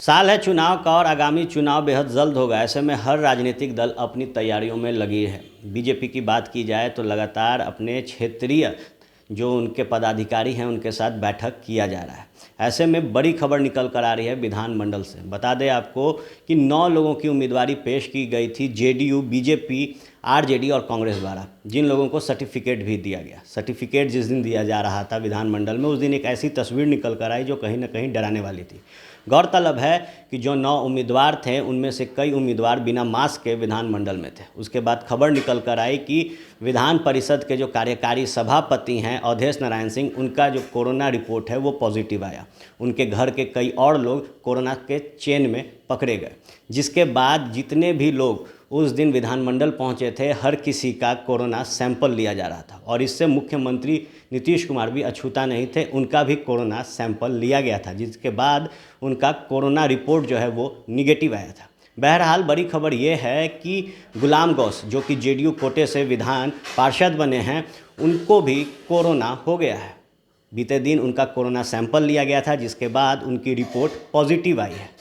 साल है चुनाव का और आगामी चुनाव बेहद जल्द होगा। ऐसे में हर राजनीतिक दल अपनी तैयारियों में लगी है। बीजेपी की बात की जाए तो लगातार अपने क्षेत्रीय जो उनके पदाधिकारी हैं उनके साथ बैठक किया जा रहा है। ऐसे में बड़ी खबर निकल कर आ रही है विधानमंडल से। बता दें आपको कि 9 लोगों की उम्मीदवारी पेश की गई थी जेडीयू, बीजेपी, आरजेडी और कांग्रेस द्वारा, जिन लोगों को सर्टिफिकेट भी दिया गया। सर्टिफिकेट जिस दिन दिया जा रहा था विधानमंडल में, उस दिन एक ऐसी तस्वीर निकल कर आई जो कहीं ना कहीं डराने वाली थी। गौरतलब है कि जो 9 उम्मीदवार थे उनमें से कई उम्मीदवार बिना मास्क के विधानमंडल में थे। उसके बाद खबर निकल कर आई कि विधान परिषद के जो कार्यकारी सभापति हैं अवधेश नारायण सिंह, उनका जो कोरोना रिपोर्ट है वो पॉजिटिव आया। उनके घर के कई और लोग कोरोना के चेन में पकड़े गए, जिसके बाद जितने भी लोग उस दिन विधानमंडल पहुंचे थे हर किसी का कोरोना सैंपल लिया जा रहा था। और इससे मुख्यमंत्री नीतीश कुमार भी अछूता नहीं थे, उनका भी कोरोना सैंपल लिया गया था, जिसके बाद उनका कोरोना रिपोर्ट जो है वो निगेटिव आया था। बहरहाल बड़ी खबर ये है कि गुलाम गौस जो कि जेडीयू कोटे से विधान पार्षद बने हैं, उनको भी कोरोना हो गया है। बीते दिन उनका कोरोना सैंपल लिया गया था, जिसके बाद उनकी रिपोर्ट पॉजिटिव आई है।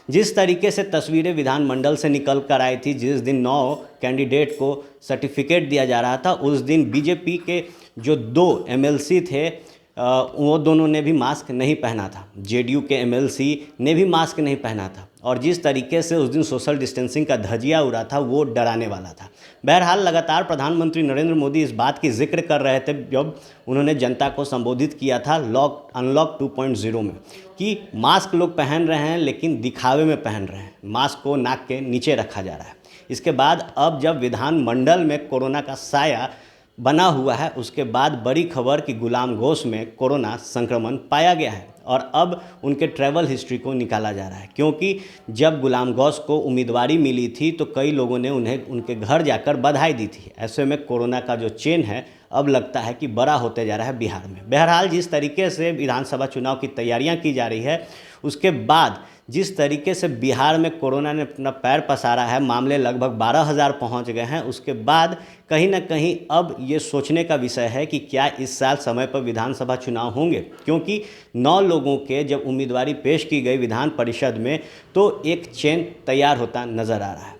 जिस तरीके से तस्वीरें विधानमंडल से निकल कर आई थी, जिस दिन 9 कैंडिडेट को सर्टिफिकेट दिया जा रहा था, उस दिन बीजेपी के जो 2 एमएलसी थे वो दोनों ने भी मास्क नहीं पहना था। जेडीयू के एमएलसी ने भी मास्क नहीं पहना था। और जिस तरीके से उस दिन सोशल डिस्टेंसिंग का धजिया उड़ा था वो डराने वाला था। बहरहाल लगातार प्रधानमंत्री नरेंद्र मोदी इस बात की जिक्र कर रहे थे जब उन्होंने जनता को संबोधित किया था अनलॉक 2.0 में, कि मास्क लोग पहन रहे हैं लेकिन दिखावे में पहन रहे हैं, मास्क को नाक के नीचे रखा जा रहा है। इसके बाद अब जब विधानमंडल में कोरोना का साया बना हुआ है, उसके बाद बड़ी खबर कि गुलाम गौस में कोरोना संक्रमण पाया गया है और अब उनके ट्रैवल हिस्ट्री को निकाला जा रहा है। क्योंकि जब गुलाम गौस को उम्मीदवारी मिली थी तो कई लोगों ने उन्हें उनके घर जाकर बधाई दी थी। ऐसे में कोरोना का जो चेन है अब लगता है कि बड़ा होते जा रहा है बिहार में। बहरहाल जिस तरीके से विधानसभा चुनाव की तैयारियां की जा रही है, उसके बाद जिस तरीके से बिहार में कोरोना ने अपना पैर पसारा है, मामले लगभग 12,000 पहुंच गए हैं, उसके बाद कहीं ना कहीं अब ये सोचने का विषय है कि क्या इस साल समय पर विधानसभा चुनाव होंगे। क्योंकि 9 लोगों के जब उम्मीदवारी पेश की गई विधान परिषद में तो एक चेन तैयार होता नज़र आ रहा है।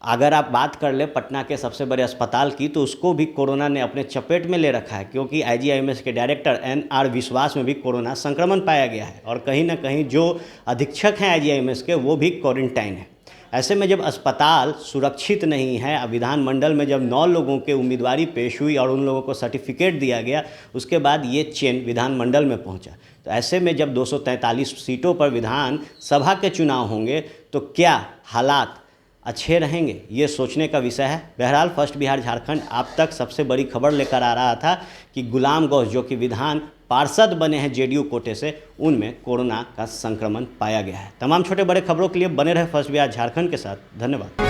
अगर आप बात कर ले पटना के सबसे बड़े अस्पताल की, तो उसको भी कोरोना ने अपने चपेट में ले रखा है, क्योंकि आईजीआईएमएस के डायरेक्टर एनआर विश्वास में भी कोरोना संक्रमण पाया गया है और कहीं ना कहीं जो अधीक्षक हैं आईजीआईएमएस के वो भी क्वारंटाइन है। ऐसे में जब अस्पताल सुरक्षित नहीं है, विधानमंडल में जब 9 लोगों के उम्मीदवारी पेश हुई और उन लोगों को सर्टिफिकेट दिया गया, उसके बाद ये चेन विधानमंडल में पहुंचा। तो ऐसे में जब 243 सीटों पर विधानसभा के चुनाव होंगे तो क्या हालात अच्छे रहेंगे, ये सोचने का विषय है। बहरहाल फर्स्ट बिहार झारखंड आप तक सबसे बड़ी खबर लेकर आ रहा था कि गुलाम गौस जो कि विधान पार्षद बने हैं जेडीयू कोटे से, उनमें कोरोना का संक्रमण पाया गया है। तमाम छोटे बड़े खबरों के लिए बने रहे फर्स्ट बिहार झारखंड के साथ। धन्यवाद।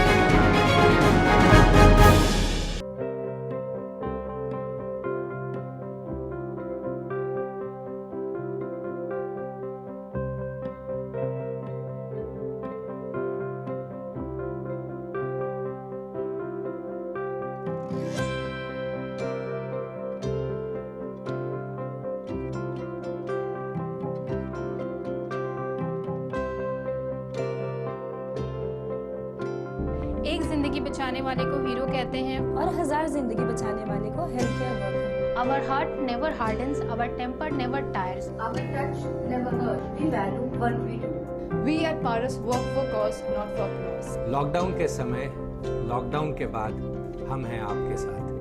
एक जिंदगी बचाने वाले को हीरो कहते हैं और 1000 जिंदगी बचाने वाले को health care worker. Our heart never hardens, our temper never tires. Our touch never hurts. We value what we do. We at Paras work for cause, not for applause. Lockdown के समय, lockdown के बाद हम हैं आपके साथ।